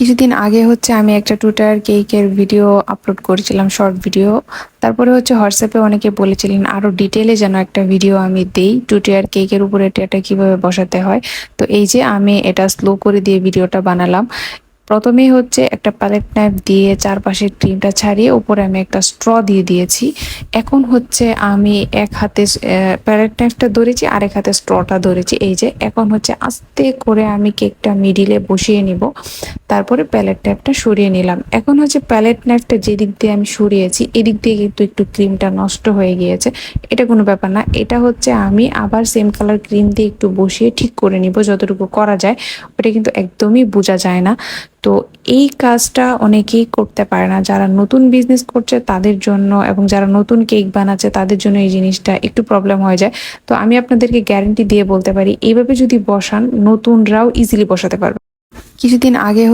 কিছুদিন আগে আমি একটা টুটার কেকের ভিডিও আপলোড করেছিলাম, শর্ট ভিডিও। তারপরে হোয়াটসঅ্যাপে অনেকে বলেছিলেন আরো ডিটেলে যেন একটা ভিডিও আমি দেই টুটার কেকের উপরে এটা কিভাবে বসাতে হয়। তো এই যে আমি এটা স্লো করে দিয়ে ভিডিওটা বানালাম। প্রথমেই একটা প্যালেট নাইফ দিয়ে চারপাশে ক্রিমটা ছাড়িয়ে উপরে আমি একটা স্ট্র দিয়ে দিয়েছি। এখন আমি এক হাতে প্যালেট নাইফটা ধরেছি, আরেক হাতে স্ট্রটা ধরেছি। এই যে এখন আস্তে করে আমি কেকটা মিডিলে বসিয়ে নিব। তারপরে প্যালেট নাইফটা সরিয়ে নিলাম। এখন প্যালেট নাইফটা যেদিক দিয়ে আমি সরিয়েছি এদিক দিয়ে কিন্তু একটু ক্রিমটা নষ্ট হয়ে গিয়েছে। এটা কোনো ব্যাপার না, এটা আমি আবার সেম কালার ক্রিম দিয়ে একটু বসিয়ে ঠিক করে নিব যতটুকু করা যায়। ওটা কিন্তু একদমই বোঝা যায় না। তো এই কাজটা অনেকেই করতে পারে না, যারা নতুন বিজনেস করছে তাদের জন্য এবং যারা নতুন কেক বানাচ্ছে তাদের জন্য এই জিনিসটা একটু প্রবলেম হয়ে যায়। তো আমি আপনাদেরকে গ্যারান্টি দিয়ে বলতে পারি, এইভাবে যদি বসান নতুনরাও ইজিলি বসাতে পারবে। কিছুদিন আগে